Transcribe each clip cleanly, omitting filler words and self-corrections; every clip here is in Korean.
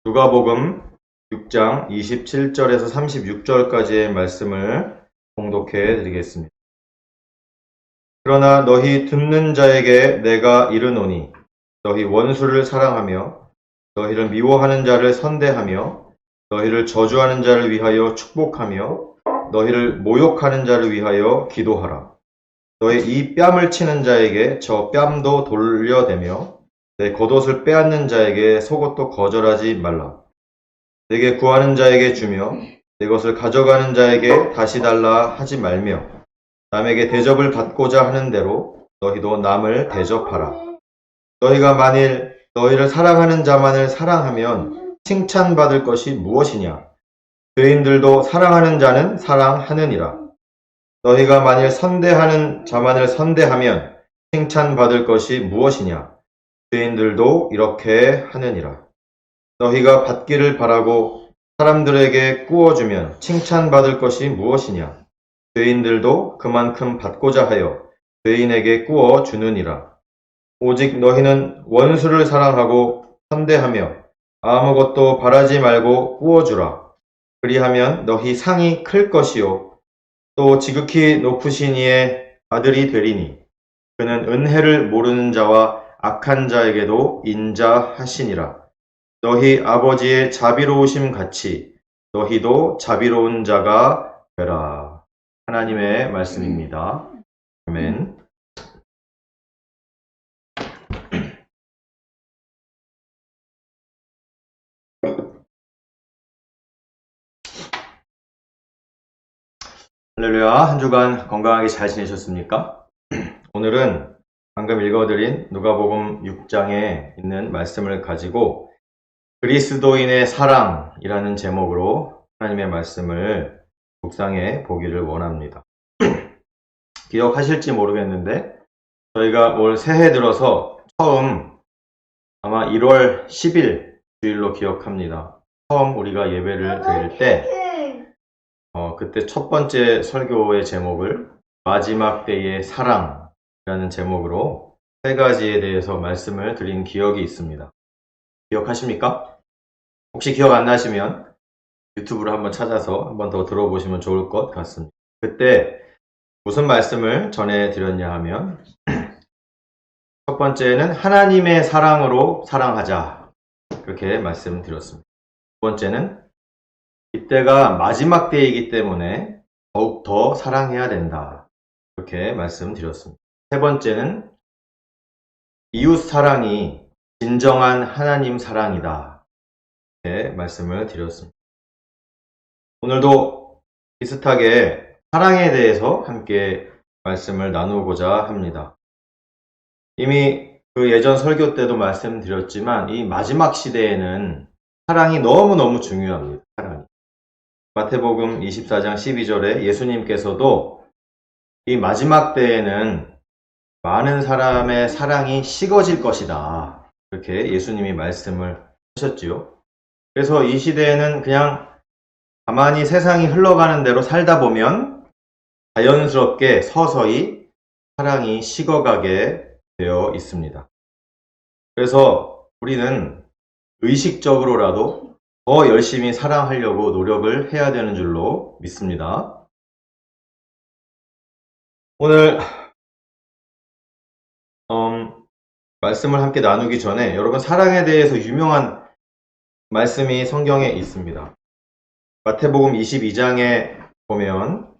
누가복음 6장 27절에서 36절까지의 말씀을 봉독해 드리겠습니다. 그러나 너희 듣는 자에게 내가 이르노니 너희 원수를 사랑하며 너희를 미워하는 자를 선대하며 너희를 저주하는 자를 위하여 축복하며 너희를 모욕하는 자를 위하여 기도하라. 너희 이 뺨을 치는 자에게 저 뺨도 돌려대며 내 겉옷을 빼앗는 자에게 속옷도 거절하지 말라. 내게 구하는 자에게 주며 내 것을 가져가는 자에게 다시 달라 하지 말며 남에게 대접을 받고자 하는 대로 너희도 남을 대접하라. 너희가 만일 너희를 사랑하는 자만을 사랑하면 칭찬받을 것이 무엇이냐? 죄인들도 사랑하는 자는 사랑하느니라. 너희가 만일 선대하는 자만을 선대하면 칭찬받을 것이 무엇이냐? 죄인들도 이렇게 하느니라. 너희가 받기를 바라고 사람들에게 꾸어주면 칭찬받을 것이 무엇이냐? 죄인들도 그만큼 받고자 하여 죄인에게 꾸어주느니라. 오직 너희는 원수를 사랑하고 선대하며 아무것도 바라지 말고 꾸어주라. 그리하면 너희 상이 클 것이요 또 지극히 높으신 이의 아들이 되리니 그는 은혜를 모르는 자와 악한 자에게도 인자하시니라. 너희 아버지의 자비로우심 같이 너희도 자비로운 자가 되라. 하나님의 말씀입니다. 아멘. 할렐루야. 한 주간 건강하게 잘 지내셨습니까? 오늘은 방금 읽어드린 누가복음 6장에 있는 말씀을 가지고 그리스도인의 사랑이라는 제목으로 하나님의 말씀을 묵상해 보기를 원합니다. 기억하실지 모르겠는데 저희가 올 새해 들어서 처음 아마 1월 10일 주일로 기억합니다. 처음 우리가 예배를 드릴 때 그때 첫 번째 설교의 제목을 마지막 때의 사랑이라는 제목으로 세 가지에 대해서 말씀을 드린 기억이 있습니다. 기억하십니까? 혹시 기억 안 나시면 유튜브를 한번 찾아서 한번 더 들어보시면 좋을 것 같습니다. 그때 무슨 말씀을 전해드렸냐 하면 첫 번째는 하나님의 사랑으로 사랑하자 그렇게 말씀드렸습니다. 두 번째는 이때가 마지막 때이기 때문에 더욱 더 사랑해야 된다 이렇게 말씀드렸습니다. 세 번째는 이웃 사랑이 진정한 하나님 사랑이다 이렇게 말씀을 드렸습니다. 오늘도 비슷하게 사랑에 대해서 함께 말씀을 나누고자 합니다. 이미 그 예전 설교 때도 말씀드렸지만 이 마지막 시대에는 사랑이 너무너무 중요합니다. 사랑이. 마태복음 24장 12절에 예수님께서도 이 마지막 때에는 많은 사람의 사랑이 식어질 것이다. 이렇게 예수님이 말씀을 하셨지요. 그래서 이 시대에는 그냥 가만히 세상이 흘러가는 대로 살다 보면 자연스럽게 서서히 사랑이 식어가게 되어 있습니다. 그래서 우리는 의식적으로라도 더 열심히 사랑하려고 노력을 해야 되는 줄로 믿습니다. 오늘 말씀을 함께 나누기 전에 여러분 사랑에 대해서 유명한 말씀이 성경에 있습니다. 마태복음 22장에 보면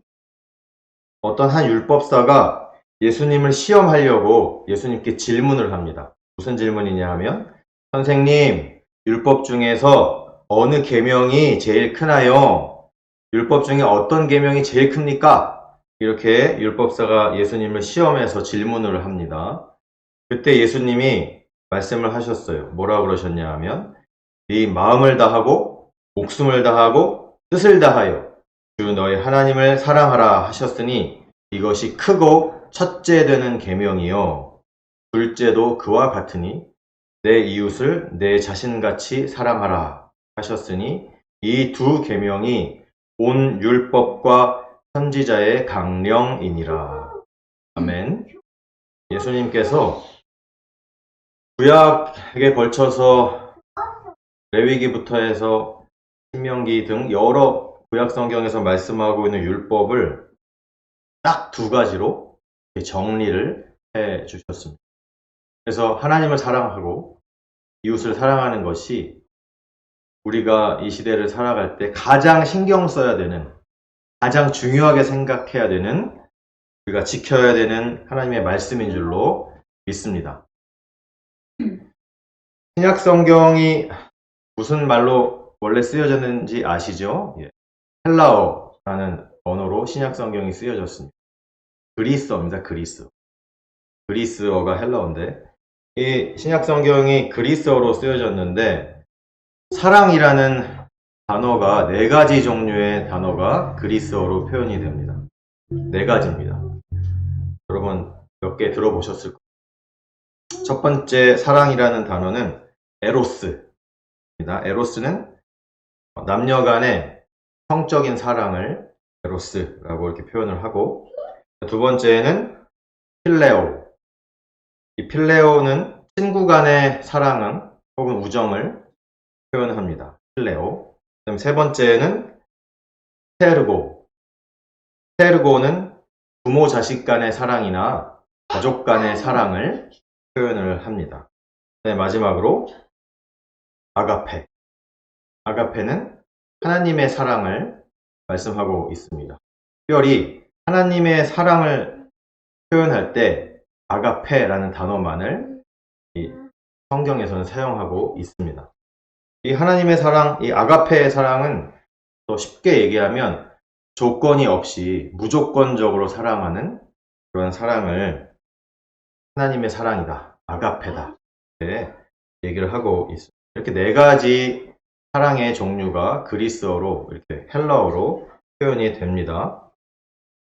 어떤 한 율법사가 예수님을 시험하려고 예수님께 질문을 합니다. 무슨 질문이냐 하면 선생님, 율법 중에서 어느 계명이 제일 크나요? 율법 중에 어떤 계명이 제일 큽니까? 이렇게 율법사가 예수님을 시험해서 질문을 합니다. 그때 예수님이 말씀을 하셨어요. 뭐라고 그러셨냐 하면 네 마음을 다하고 목숨을 다하고 뜻을 다하여 주 너희 하나님을 사랑하라 하셨으니 이것이 크고 첫째 되는 계명이요 둘째도 그와 같으니 내 이웃을 내 자신같이 사랑하라 하셨으니 이 두 계명이 온 율법과 선지자의 강령이니라. 아멘. 예수님께서 구약에 걸쳐서 레위기부터 해서 신명기 등 여러 구약 성경에서 말씀하고 있는 율법을 딱 두 가지로 정리를 해 주셨습니다. 그래서 하나님을 사랑하고 이웃을 사랑하는 것이 우리가 이 시대를 살아갈 때 가장 신경 써야 되는, 가장 중요하게 생각해야 되는, 우리가 지켜야 되는 하나님의 말씀인 줄로 믿습니다. 신약 성경이 무슨 말로 원래 쓰여졌는지 아시죠? 헬라어라는 언어로 신약 성경이 쓰여졌습니다. 그리스어입니다. 그리스어가 헬라어인데, 이 신약 성경이 그리스어로 쓰여졌는데, 사랑이라는 단어가 네 가지 종류의 단어가 그리스어로 표현이 됩니다. 네 가지입니다. 여러분 몇 개 들어보셨을 거예요. 첫 번째 사랑이라는 단어는 에로스입니다. 에로스는 남녀 간의 성적인 사랑을 에로스라고 이렇게 표현을 하고, 두 번째는 필레오. 이 필레오는 친구 간의 사랑은 혹은 우정을 표현합니다. 필레오. 그다음 세 번째는 테르고. 테르고는 부모 자식 간의 사랑이나 가족 간의 사랑을 표현을 합니다. 그다음 마지막으로 아가페. 아가페는 하나님의 사랑을 말씀하고 있습니다. 특별히 하나님의 사랑을 표현할 때 아가페라는 단어만을 이 성경에서는 사용하고 있습니다. 이 하나님의 사랑, 이 아가페의 사랑은 더 쉽게 얘기하면 조건이 없이 무조건적으로 사랑하는 그런 사랑을 하나님의 사랑이다, 아가페다 이렇게 얘기를 하고 있습니다. 이렇게 네 가지 사랑의 종류가 그리스어로, 이렇게 헬라어로 표현이 됩니다.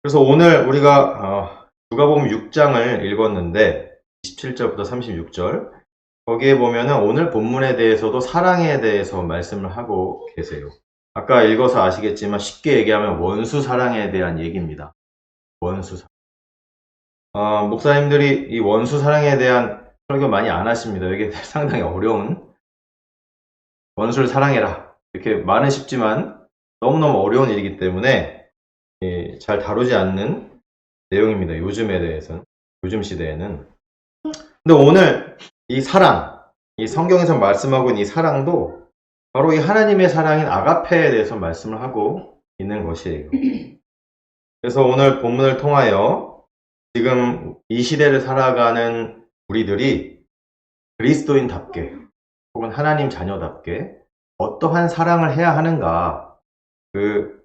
그래서 오늘 우리가 누가복음 6장을 읽었는데 27절부터 36절, 거기에 보면은 오늘 본문에 대해서도 사랑에 대해서 말씀을 하고 계세요. 아까 읽어서 아시겠지만 쉽게 얘기하면 원수 사랑에 대한 얘기입니다. 원수 사랑. 목사님들이 이 원수 사랑에 대한 설교 많이 안 하십니다. 이게 상당히 어려운, 원수를 사랑해라 이렇게 말은 쉽지만 너무너무 어려운 일이기 때문에 잘 다루지 않는 내용입니다. 요즘에 대해서는, 요즘 시대에는. 근데 오늘 이 사랑, 이 성경에서 말씀하고 있는 이 사랑도 바로 이 하나님의 사랑인 아가페에 대해서 말씀을 하고 있는 것이에요. 그래서 오늘 본문을 통하여 지금 이 시대를 살아가는 우리들이 그리스도인답게 혹은 하나님 자녀답게 어떠한 사랑을 해야 하는가, 그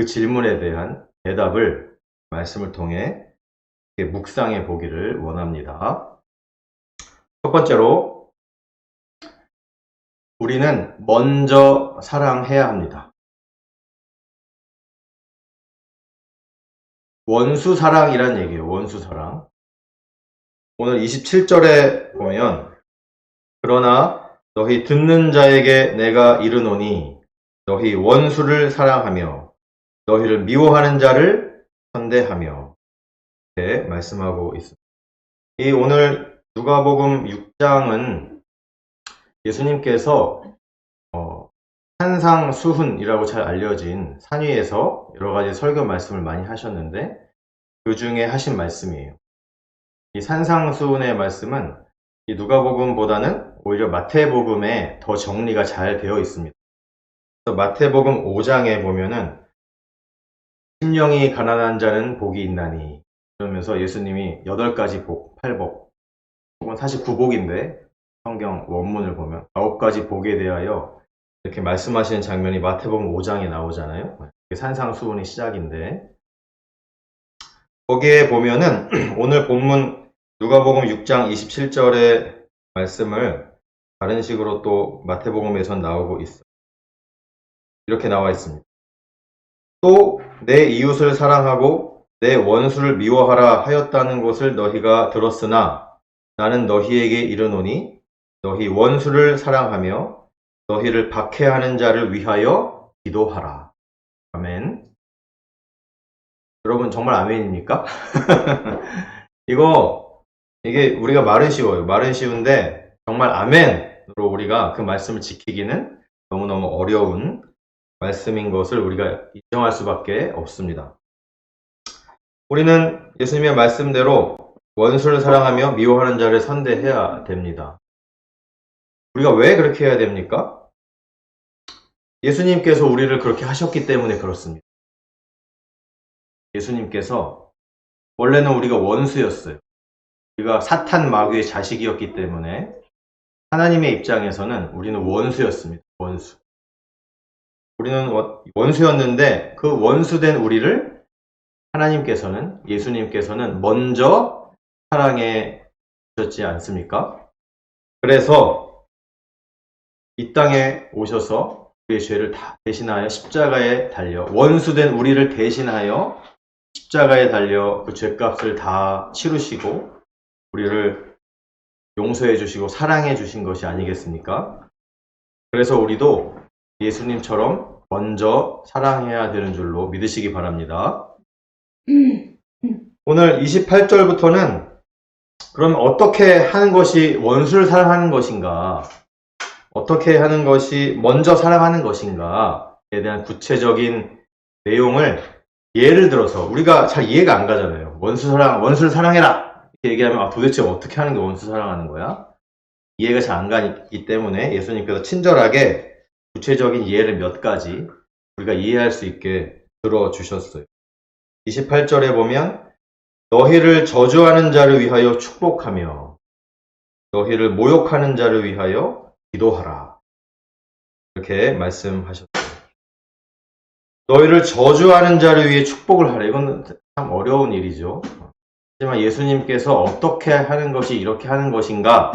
질문에 대한 대답을 말씀을 통해 묵상해 보기를 원합니다. 첫 번째로, 우리는 먼저 사랑해야 합니다. 원수 사랑이란 얘기예요. 원수 사랑. 오늘 27절에 보면, 그러나 너희 듣는 자에게 내가 이르노니 너희 원수를 사랑하며 너희를 미워하는 자를 선대하며, 이렇게 말씀하고 있습니다. 이 오늘 누가복음 6장은 예수님께서 산상수훈이라고 잘 알려진 산 위에서 여러 가지 설교 말씀을 많이 하셨는데 그 중에 하신 말씀이에요. 이 산상수훈의 말씀은 이 누가복음보다는 오히려 마태복음에 더 정리가 잘 되어 있습니다. 그래서 마태복음 5장에 보면은 심령이 가난한 자는 복이 있나니, 그러면서 예수님이 8가지 복, 8복, 혹은 사실 9복인데 성경 원문을 보면 9가지 복에 대하여 이렇게 말씀하시는 장면이 마태복음 5장에 나오잖아요. 산상수훈의 시작인데, 거기에 보면은 오늘 본문 누가복음 6장 27절의 말씀을 다른 식으로 또 마태복음에선 나오고 있어요. 이렇게 나와 있습니다. 또 내 이웃을 사랑하고 내 원수를 미워하라 하였다는 것을 너희가 들었으나 나는 너희에게 이르노니 너희 원수를 사랑하며 너희를 박해하는 자를 위하여 기도하라. 아멘. 여러분 정말 아멘입니까? 이게 우리가 말은 쉬워요. 말은 쉬운데 정말 아멘, 우리가 그 말씀을 지키기는 너무너무 어려운 말씀인 것을 우리가 인정할 수밖에 없습니다. 우리는 예수님의 말씀대로 원수를 사랑하며 미워하는 자를 선대해야 됩니다. 우리가 왜 그렇게 해야 됩니까? 예수님께서 우리를 그렇게 하셨기 때문에 그렇습니다. 예수님께서 원래는 우리가 원수였어요. 우리가 사탄 마귀의 자식이었기 때문에 하나님의 입장에서는 우리는 원수였습니다. 원수. 우리는 원수였는데 그 원수된 우리를 하나님께서는, 예수님께서는 먼저 사랑해 주셨지 않습니까? 그래서 이 땅에 오셔서 우리의 죄를 다 대신하여 십자가에 달려, 원수된 우리를 대신하여 십자가에 달려 그 죄값을 다 치르시고 우리를 용서해 주시고 사랑해 주신 것이 아니겠습니까? 그래서 우리도 예수님처럼 먼저 사랑해야 되는 줄로 믿으시기 바랍니다. 오늘 28절부터는 그럼 어떻게 하는 것이 원수를 사랑하는 것인가? 어떻게 하는 것이 먼저 사랑하는 것인가에 대한 구체적인 내용을 예를 들어서, 우리가 잘 이해가 안 가잖아요. 원수를 사랑해라! 이렇게 얘기하면 도대체 어떻게 하는 게 원수 사랑하는 거야? 이해가 잘 안 가기 때문에 예수님께서 친절하게 구체적인 예를 몇 가지 우리가 이해할 수 있게 들어주셨어요. 28절에 보면 너희를 저주하는 자를 위하여 축복하며 너희를 모욕하는 자를 위하여 기도하라. 이렇게 말씀하셨어요. 너희를 저주하는 자를 위해 축복을 하라. 이건 참 어려운 일이죠. 하지만 예수님께서 어떻게 하는 것이 이렇게 하는 것인가?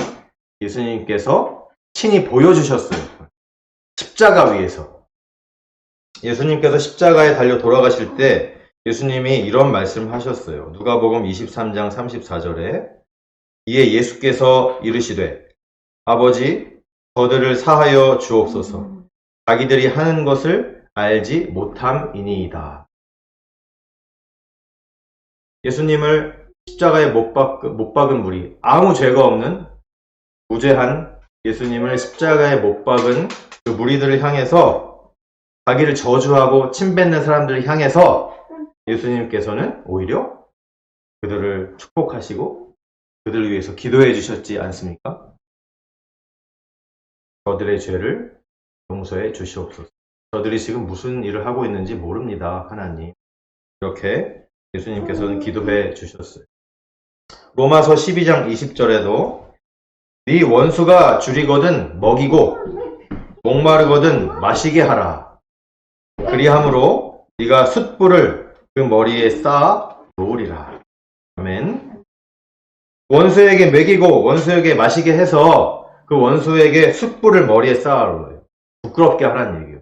예수님께서 친히 보여주셨어요. 십자가 위에서. 예수님께서 십자가에 달려 돌아가실 때 예수님이 이런 말씀을 하셨어요. 누가복음 23장 34절에 이에 예수께서 이르시되 아버지 저들을 사하여 주옵소서. 자기들이 하는 것을 알지 못함이니이다. 예수님을 십자가에 못 박은 무리, 아무 죄가 없는 무죄한 예수님을 십자가에 못 박은 그 무리들을 향해서, 자기를 저주하고 침뱉는 사람들을 향해서 예수님께서는 오히려 그들을 축복하시고 그들을 위해서 기도해 주셨지 않습니까? 저들의 죄를 용서해 주시옵소서. 저들이 지금 무슨 일을 하고 있는지 모릅니다, 하나님. 이렇게 예수님께서는 기도해 주셨어요. 로마서 12장 20절에도 네 원수가 줄이거든 먹이고 목마르거든 마시게 하라. 그리함으로 네가 숯불을 그 머리에 쌓아 놓으리라. 아멘. 원수에게 먹이고 원수에게 마시게 해서 그 원수에게 숯불을 머리에 쌓아 놓으래요. 부끄럽게 하라는 얘기예요.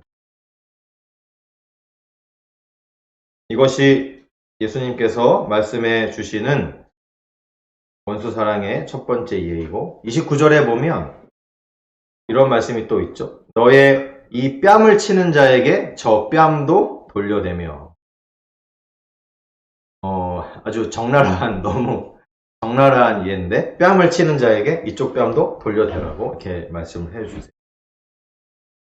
이것이 예수님께서 말씀해 주시는 원수 사랑의 첫 번째 이해이고, 29절에 보면 이런 말씀이 또 있죠. 너의 이 뺨을 치는 자에게 저 뺨도 돌려대며. 아주 너무 적나라한 이해인데, 뺨을 치는 자에게 이쪽 뺨도 돌려대라고 이렇게 말씀을 해주세요.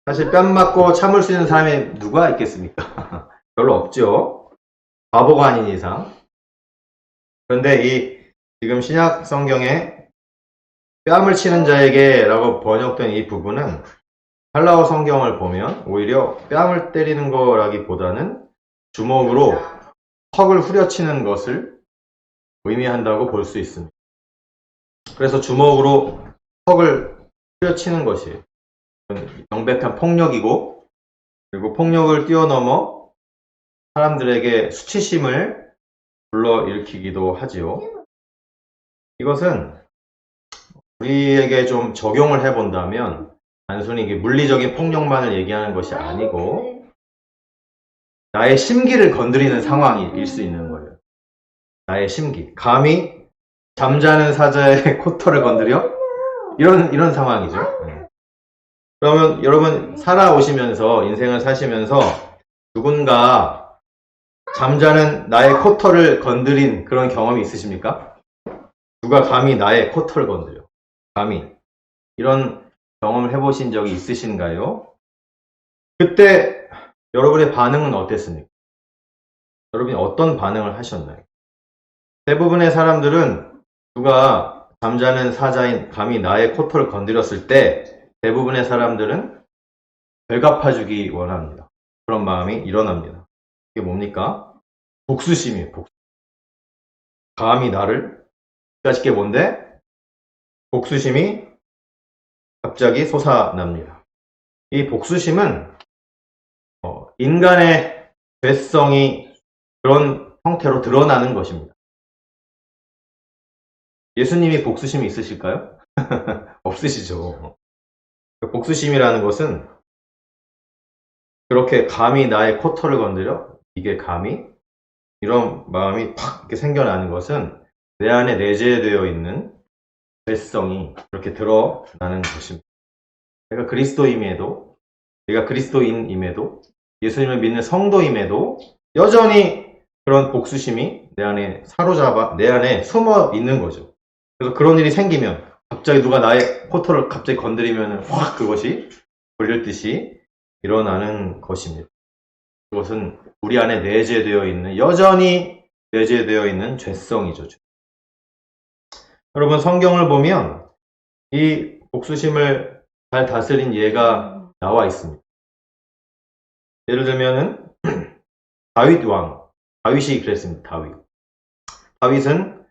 사실 뺨 맞고 참을 수 있는 사람이 누가 있겠습니까? 별로 없죠. 바보가 아닌 이상. 그런데 지금 신약 성경에 뺨을 치는 자에게 라고 번역된 이 부분은 헬라어 성경을 보면 오히려 뺨을 때리는 거라기보다는 주먹으로 턱을 후려치는 것을 의미한다고 볼 수 있습니다. 그래서 주먹으로 턱을 후려치는 것이 명백한 폭력이고, 그리고 폭력을 뛰어넘어 사람들에게 수치심을 불러일으키기도 하지요. 이것은 우리에게 좀 적용을 해본다면 단순히 물리적인 폭력만을 얘기하는 것이 아니고 나의 심기를 건드리는 상황일 수 있는 거예요. 나의 심기. 감히 잠자는 사자의 코털을 건드려? 이런 상황이죠. 그러면 여러분 살아오시면서, 인생을 사시면서 누군가 잠자는 나의 코털을 건드린 그런 경험이 있으십니까? 누가 감히 나의 코털을 건드려? 감히. 이런 경험을 해보신 적이 있으신가요? 그때 여러분의 반응은 어땠습니까? 여러분이 어떤 반응을 하셨나요? 대부분의 사람들은 누가 잠자는 사자인 감히 나의 코털을 건드렸을 때 대부분의 사람들은 별갚아주기 원합니다. 그런 마음이 일어납니다. 이게 뭡니까? 복수심이에요. 복수. 감히 나를 자식게 뭔데? 복수심이 갑자기 솟아납니다. 이 복수심은 인간의 죄성이 그런 형태로 드러나는 것입니다. 예수님이 복수심이 있으실까요? 없으시죠. 복수심이라는 것은 그렇게 감히 나의 코털을 건드려? 이게 감히? 이런 마음이 팍 이렇게 생겨나는 것은 내 안에 내재되어 있는 죄성이 그렇게 드러나는 것입니다. 내가 그리스도임에도, 내가 그리스도인임에도, 예수님을 믿는 성도임에도 여전히 그런 복수심이 내 안에 사로잡아, 내 안에 숨어 있는 거죠. 그래서 그런 일이 생기면 갑자기 누가 나의 코털을 갑자기 건드리면 확 그것이 걸릴 듯이 일어나는 것입니다. 그것은 우리 안에 내재되어 있는, 여전히 내재되어 있는 죄성이죠. 여러분, 성경을 보면 이 복수심을 잘 다스린 예가 나와 있습니다. 예를 들면은 다윗 왕, 다윗이 그랬습니다. 다윗은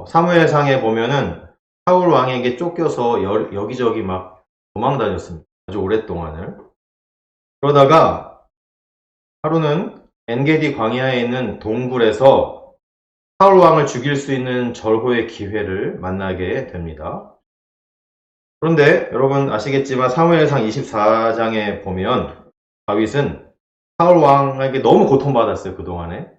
사무엘상에 보면은 사울 왕에게 쫓겨서 여기저기 막 도망 다녔습니다. 아주 오랫동안을. 그러다가 하루는 엔게디 광야에 있는 동굴에서 사울 왕을 죽일 수 있는 절호의 기회를 만나게 됩니다. 그런데 여러분 아시겠지만 사무엘상 24장에 보면 다윗은 사울 왕에게 너무 고통받았어요. 그동안에.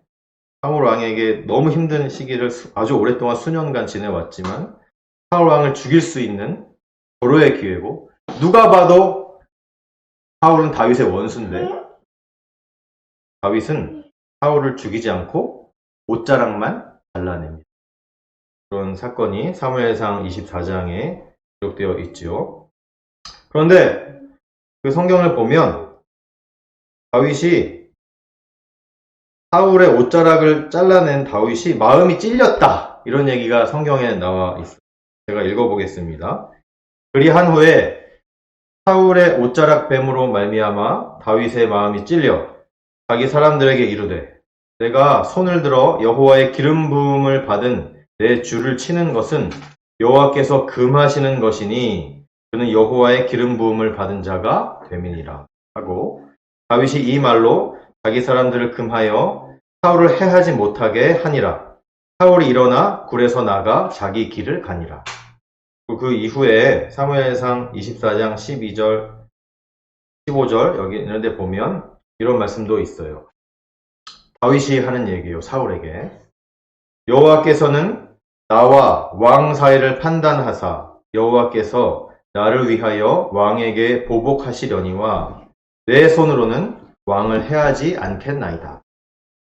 사울 왕에게 너무 힘든 시기를 아주 오랫동안 수년간 지내왔지만 사울 왕을 죽일 수 있는 절호의 기회고, 누가 봐도 사울은 다윗의 원수인데 다윗은 사울을 죽이지 않고 옷자락만 잘라냅니다. 그런 사건이 사무엘상 24장에 기록되어 있죠. 그런데 그 성경을 보면 다윗이 사울의 옷자락을 잘라낸 다윗이 마음이 찔렸다, 이런 얘기가 성경에 나와 있어요. 제가 읽어보겠습니다. 그리한 후에 사울의 옷자락 뱀으로 말미암아 다윗의 마음이 찔려 자기 사람들에게 이르되, 내가 손을 들어 여호와의 기름 부음을 받은 내 주를 치는 것은 여호와께서 금하시는 것이니 그는 여호와의 기름 부음을 받은 자가 됨이니라 하고, 다윗이 이 말로 자기 사람들을 금하여 사울을 해하지 못하게 하니라. 사울이 일어나 굴에서 나가 자기 길을 가니라. 그 이후에 사무엘상 24장 12절, 15절 여기 이런 데 보면 이런 말씀도 있어요. 다윗이 하는 얘기예요. 사울에게. 여호와께서는 나와 왕 사이를 판단하사 여호와께서 나를 위하여 왕에게 보복하시려니와 내 손으로는 왕을 해하지 않겠나이다.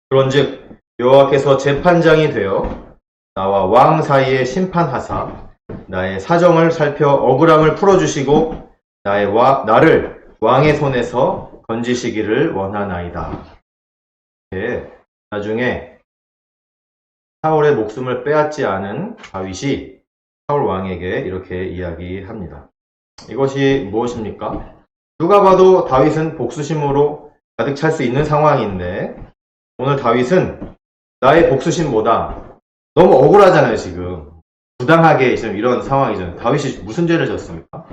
그런즉 여호와께서 재판장이 되어 나와 왕 사이에 심판하사 나의 사정을 살펴 억울함을 풀어주시고 나를 왕의 손에서 건지시기를 원하나이다. 나중에 사울의 목숨을 빼앗지 않은 다윗이 사울 왕에게 이렇게 이야기합니다. 이것이 무엇입니까? 누가 봐도 다윗은 복수심으로 가득 찰 수 있는 상황인데, 오늘 다윗은 나의 복수심보다 너무 억울하잖아요. 지금 부당하게 지금 이런 상황이잖아요. 다윗이 무슨 죄를 졌습니까?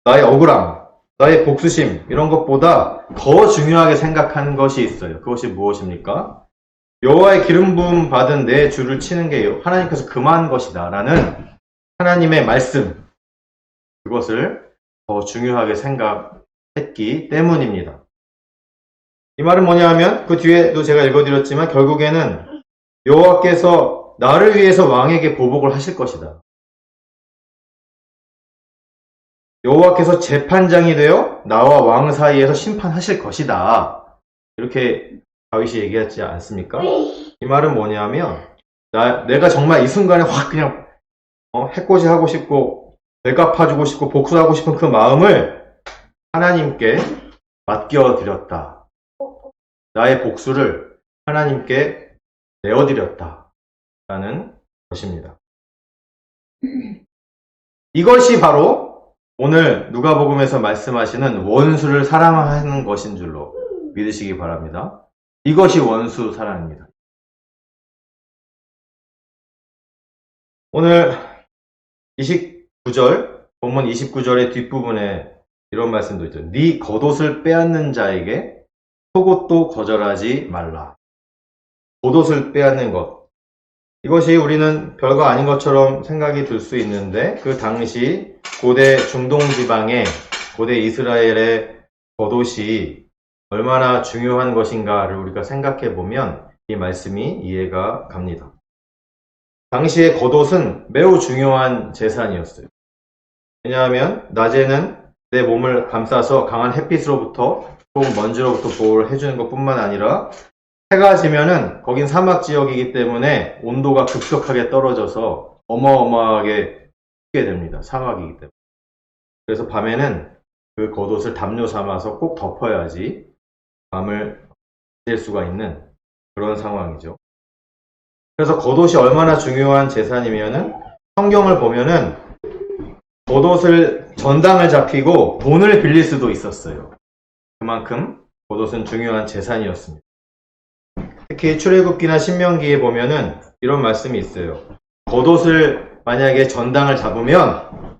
나의 억울함, 나의 복수심, 이런 것보다 더 중요하게 생각한 것이 있어요. 그것이 무엇입니까? 여호와의 기름 부음 받은 내 주를 치는 게 하나님께서 금한 것이다 라는 하나님의 말씀, 그것을 더 중요하게 생각했기 때문입니다. 이 말은 뭐냐 하면 그 뒤에도 제가 읽어드렸지만 결국에는 여호와께서 나를 위해서 왕에게 보복을 하실 것이다. 여호와께서 재판장이 되어 나와 왕 사이에서 심판하실 것이다. 이렇게 다윗이 얘기하지 않습니까? 이 말은 뭐냐면 내가 정말 이 순간에 확 그냥 해코지 하고 싶고 되갚아주고 싶고 복수하고 싶은 그 마음을 하나님께 맡겨드렸다. 나의 복수를 하나님께 내어드렸다. 라는 것입니다. 이것이 바로 오늘 누가복음에서 말씀하시는 원수를 사랑하는 것인 줄로 믿으시기 바랍니다. 이것이 원수 사랑입니다. 오늘 29절, 본문 29절의 뒷부분에 이런 말씀도 있죠. 네 겉옷을 빼앗는 자에게 속옷도 거절하지 말라. 겉옷을 빼앗는 것. 이것이 우리는 별거 아닌 것처럼 생각이 들 수 있는데 그 당시 고대 중동 지방의 고대 이스라엘의 겉옷이 얼마나 중요한 것인가를 우리가 생각해 보면 이 말씀이 이해가 갑니다. 당시의 겉옷은 매우 중요한 재산이었어요. 왜냐하면 낮에는 내 몸을 감싸서 강한 햇빛으로부터 혹은 먼지로부터 보호를 해주는 것뿐만 아니라 해가 지면은 거긴 사막 지역이기 때문에 온도가 급격하게 떨어져서 어마어마하게 춥게 됩니다. 사막이기 때문에. 그래서 밤에는 그 겉옷을 담요 삼아서 꼭 덮어야지 밤을 질 수가 있는 그런 상황이죠. 그래서 겉옷이 얼마나 중요한 재산이면은 성경을 보면은 겉옷을 전당을 잡히고 돈을 빌릴 수도 있었어요. 그만큼 겉옷은 중요한 재산이었습니다. 특히 출애굽기나 신명기에 보면은 이런 말씀이 있어요. 겉옷을 만약에 전당을 잡으면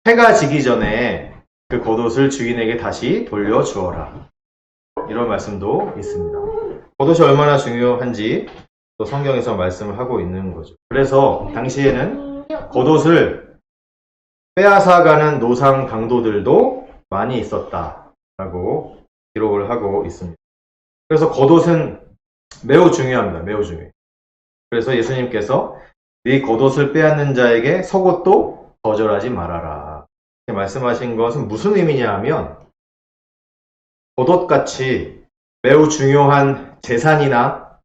해가 지기 전에 그 겉옷을 주인에게 다시 돌려주어라. 이런 말씀도 있습니다. 겉옷이 얼마나 중요한지 또 성경에서 말씀을 하고 있는 거죠. 그래서 당시에는 겉옷을 빼앗아가는 노상 강도들도 많이 있었다라고 기록을 하고 있습니다. 그래서 겉옷은 매우 중요합니다. 매우 중요해요. 그래서 예수님께서 네 겉옷을 빼앗는 자에게 속옷도 거절하지 말아라. 이렇게 말씀하신 것은 무슨 의미냐 하면 겉옷같이 매우 중요한 재산이나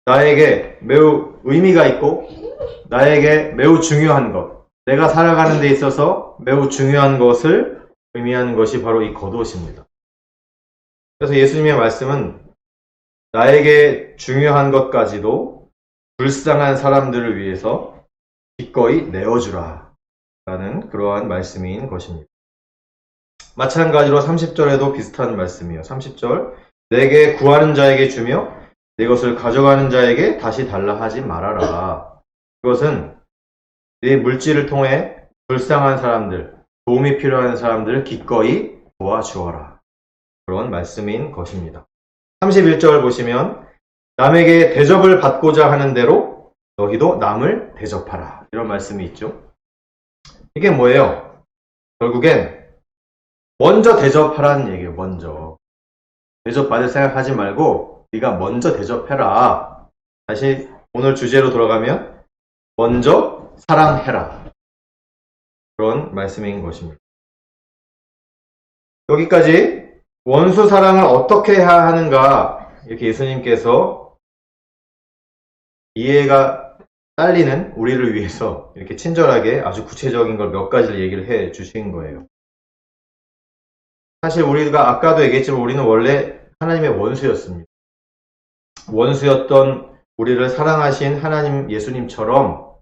나에게 매우 의미가 있고 나에게 매우 중요한 것, 내가 살아가는 데 있어서 매우 중요한 것을 의미하는 것이 바로 이 겉옷입니다. 그래서 예수님의 말씀은 나에게 중요한 것까지도 불쌍한 사람들을 위해서 기꺼이 내어주라 라는 그러한 말씀인 것입니다. 마찬가지로 30절에도 비슷한 말씀이에요. 30절 내게 구하는 자에게 주며 내 것을 가져가는 자에게 다시 달라 하지 말아라. 이것은 네 물질을 통해 불쌍한 사람들, 도움이 필요한 사람들을 기꺼이 도와주어라. 그런 말씀인 것입니다. 31절 보시면 남에게 대접을 받고자 하는 대로 너희도 남을 대접하라. 이런 말씀이 있죠. 이게 뭐예요? 결국엔 먼저 대접하라는 얘기예요. 먼저. 대접받을 생각하지 말고 네가 먼저 대접해라. 다시 오늘 주제로 돌아가면 먼저 사랑해라. 그런 말씀인 것입니다. 여기까지 원수 사랑을 어떻게 해야 하는가 이렇게 예수님께서 이해가 딸리는 우리를 위해서 이렇게 친절하게 아주 구체적인 걸 몇 가지를 얘기를 해 주신 거예요. 사실 우리가 아까도 얘기했지만 우리는 원래 하나님의 원수였습니다. 원수였던 우리를 사랑하신 하나님 예수님처럼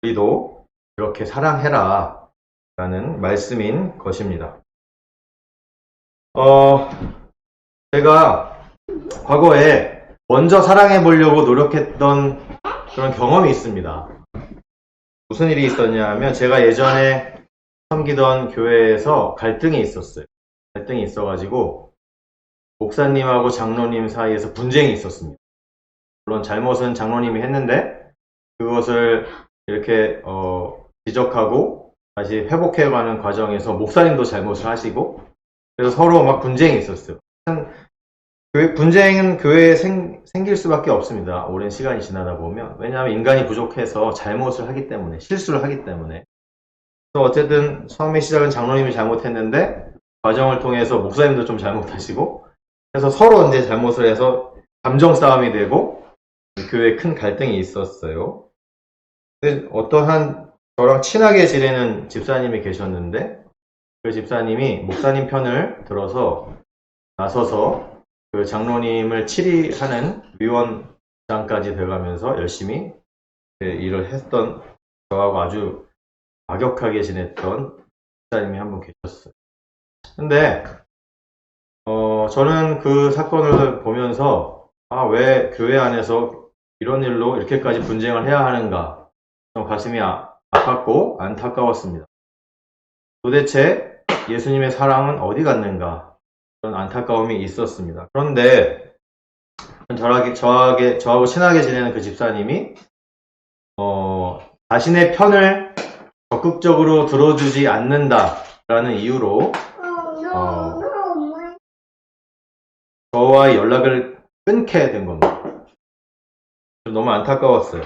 우리도 그렇게 사랑해라 라는 말씀인 것입니다. 제가 과거에 먼저 사랑해 보려고 노력했던 그런 경험이 있습니다. 무슨 일이 있었냐 하면 제가 예전에 섬기던 교회에서 갈등이 있었어요. 갈등이 있어가지고 목사님하고 장로님 사이에서 분쟁이 있었습니다. 물론 잘못은 장로님이 했는데 그것을 이렇게 지적하고 다시 회복해가는 과정에서 목사님도 잘못을 하시고 그래서 서로 막 분쟁이 있었어요. 분쟁은 교회에 생길 수밖에 없습니다. 오랜 시간이 지나다 보면. 왜냐하면 인간이 부족해서 잘못을 하기 때문에, 실수를 하기 때문에. 그래서 어쨌든 처음에 시작은 장로님이 잘못했는데 과정을 통해서 목사님도 좀 잘못하시고 그래서 서로 이제 잘못을 해서 감정 싸움이 되고 교회에 큰 갈등이 있었어요. 근데 어떠한 저랑 친하게 지내는 집사님이 계셨는데 그 집사님이 목사님 편을 들어서 나서서 그 장로님을 치리하는 위원장까지 돼가면서 열심히 일을 했던 저하고 아주 악역하게 지냈던 집사님이 한 분 계셨어요. 근데 저는 그 사건을 보면서 왜 교회 안에서 이런 일로 이렇게까지 분쟁을 해야 하는가 좀 가슴이 아팠고 안타까웠습니다. 도대체 예수님의 사랑은 어디 갔는가 그런 안타까움이 있었습니다. 그런데 저하고 친하게 지내는 그 집사님이 자신의 편을 적극적으로 들어주지 않는다라는 이유로 저와의 연락을 끊게 된 겁니다. 너무 안타까웠어요.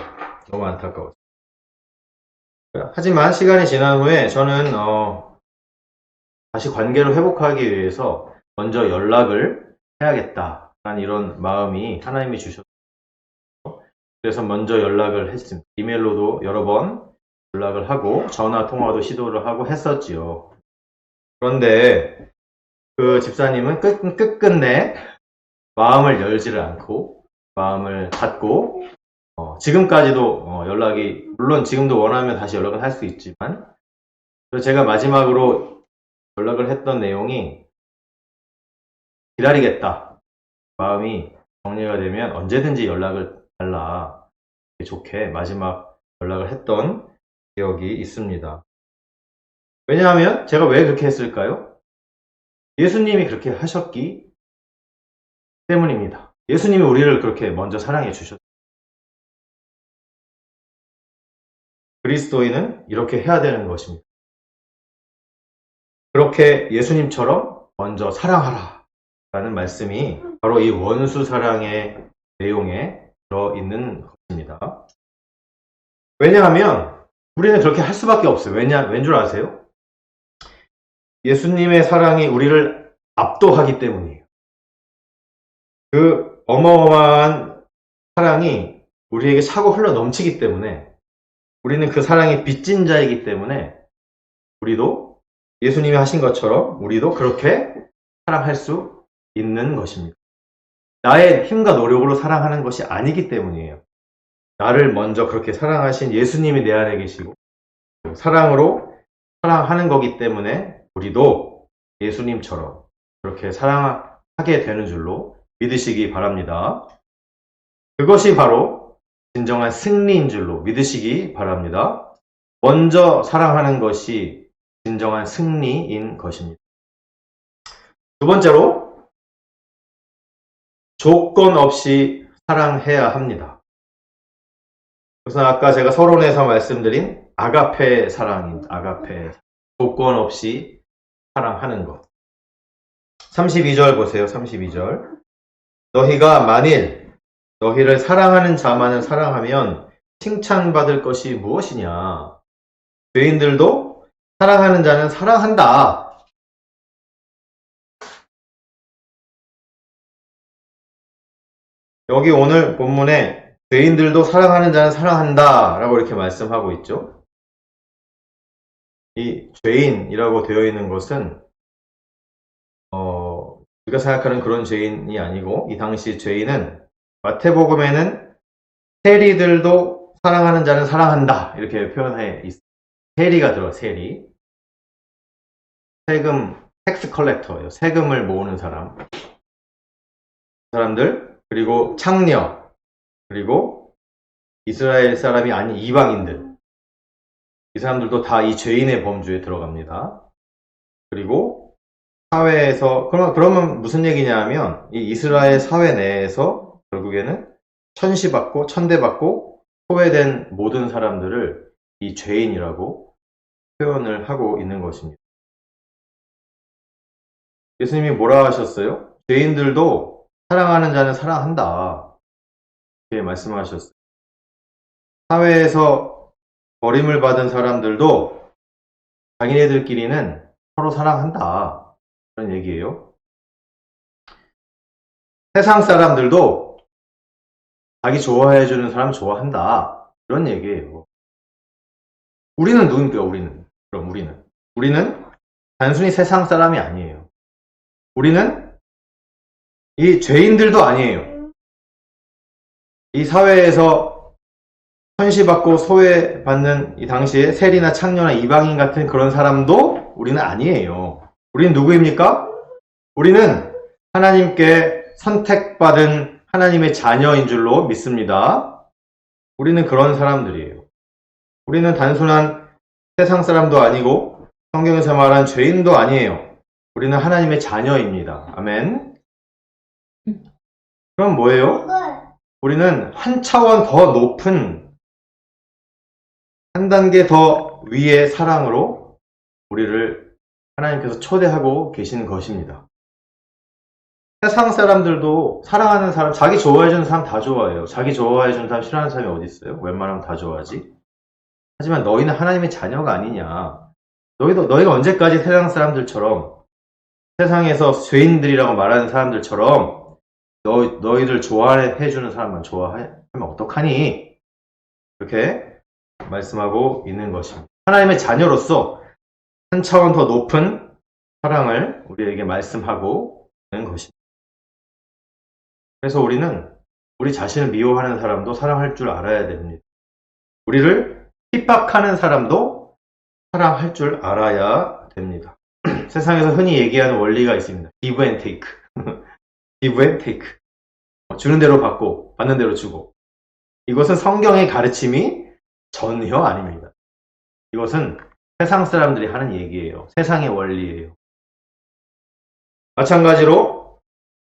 너무 안타까웠어요. 하지만 시간이 지난 후에 저는 다시 관계를 회복하기 위해서 먼저 연락을 해야겠다라는 이런 마음이 하나님이 주셨어요. 그래서 먼저 연락을 했습니다. 이메일로도 여러 번 연락을 하고 전화 통화도 시도를 하고 했었지요. 그런데 그 집사님은 끝끝내 마음을 열지를 않고 마음을 닫고 지금까지도 연락이 물론 지금도 원하면 다시 연락을 할 수 있지만 제가 마지막으로 연락을 했던 내용이 기다리겠다. 마음이 정리가 되면 언제든지 연락을 달라. 좋게 마지막 연락을 했던 기억이 있습니다. 왜냐하면 제가 왜 그렇게 했을까요? 예수님이 그렇게 하셨기 때문입니다. 예수님이 우리를 그렇게 먼저 사랑해 주셨어요. 그리스도인은 이렇게 해야 되는 것입니다. 그렇게 예수님처럼 먼저 사랑하라 라는 말씀이 바로 이 원수 사랑의 내용에 들어있는 것입니다. 왜냐하면 우리는 그렇게 할 수밖에 없어요. 왠 줄 아세요? 예수님의 사랑이 우리를 압도하기 때문이에요. 그 어마어마한 사랑이 우리에게 차고 흘러 넘치기 때문에 우리는 그 사랑이 빚진 자이기 때문에 우리도 예수님이 하신 것처럼 우리도 그렇게 사랑할 수 있는 것입니다. 나의 힘과 노력으로 사랑하는 것이 아니기 때문이에요. 나를 먼저 그렇게 사랑하신 예수님이 내 안에 계시고 사랑으로 사랑하는 거기 때문에 우리도 예수님처럼 그렇게 사랑하게 되는 줄로 믿으시기 바랍니다. 그것이 바로 진정한 승리인 줄로 믿으시기 바랍니다. 먼저 사랑하는 것이 진정한 승리인 것입니다. 두 번째로 조건 없이 사랑해야 합니다. 그래서 아까 제가 서론에서 말씀드린 아가페 사랑입니다. 아가페. 조건 없이 사랑하는 것. 32절 보세요. 32절. 너희가 만일 너희를 사랑하는 자만을 사랑하면 칭찬받을 것이 무엇이냐. 죄인들도 사랑하는 자는 사랑한다. 여기 오늘 본문에 죄인들도 사랑하는 자는 사랑한다 라고 이렇게 말씀하고 있죠. 이 죄인이라고 되어 있는 것은 우리가 생각하는 그런 죄인이 아니고 이 당시 죄인은 마태복음에는 세리들도 사랑하는 자는 사랑한다 이렇게 표현해 있어요. 세리가 들어 세리. 세금 텍스 컬렉터예요. 세금을 모으는 사람들 그리고 창녀 그리고 이스라엘 사람이 아닌 이방인들 이 사람들도 다 이 죄인의 범주에 들어갑니다. 그리고 사회에서 그러면 무슨 얘기냐 하면 이 이스라엘 사회 내에서 결국에는 천시받고 천대받고 소외된 모든 사람들을 이 죄인이라고 표현을 하고 있는 것입니다. 예수님이 뭐라 하셨어요? 죄인들도 사랑하는 자는 사랑한다. 이렇게 말씀하셨어요. 사회에서 버림을 받은 사람들도 자기네들끼리는 서로 사랑한다. 그런 얘기예요. 세상 사람들도 자기 좋아해주는 사람 좋아한다. 그런 얘기예요. 우리는 누굽니까? 그럼 우리는 단순히 세상 사람이 아니에요. 우리는 이 죄인들도 아니에요. 이 사회에서 천시받고 소외받는 이 당시에 세리나 창녀나 이방인 같은 그런 사람도 우리는 아니에요. 우리는 누구입니까? 우리는 하나님께 선택받은 하나님의 자녀인 줄로 믿습니다. 우리는 그런 사람들이에요. 우리는 단순한 세상 사람도 아니고 성경에서 말한 죄인도 아니에요. 우리는 하나님의 자녀입니다. 아멘. 그럼 뭐예요? 우리는 한 차원 더 높은, 한 단계 더 위의 사랑으로 우리를 하나님께서 초대하고 계시는 것입니다. 세상 사람들도 사랑하는 사람, 자기 좋아해주는 사람 다 좋아해요. 자기 좋아해주는 사람 싫어하는 사람이 어디 있어요? 웬만하면 다 좋아하지. 하지만 너희는 하나님의 자녀가 아니냐. 너희가 언제까지 세상 사람들처럼, 세상에서 죄인들이라고 말하는 사람들처럼 너희들 좋아해주는 사람만 좋아하면 어떡하니? 이렇게 말씀하고 있는 것입니다. 하나님의 자녀로서 한 차원 더 높은 사랑을 우리에게 말씀하고 있는 것입니다. 그래서 우리는 우리 자신을 미워하는 사람도 사랑할 줄 알아야 됩니다. 우리를 핍박하는 사람도 사랑할 줄 알아야 됩니다. 세상에서 흔히 얘기하는 원리가 있습니다. give and take. give and take. 주는 대로 받고 받는 대로 주고. 이것은 성경의 가르침이 전혀 아닙니다. 이것은 세상 사람들이 하는 얘기예요. 세상의 원리예요. 마찬가지로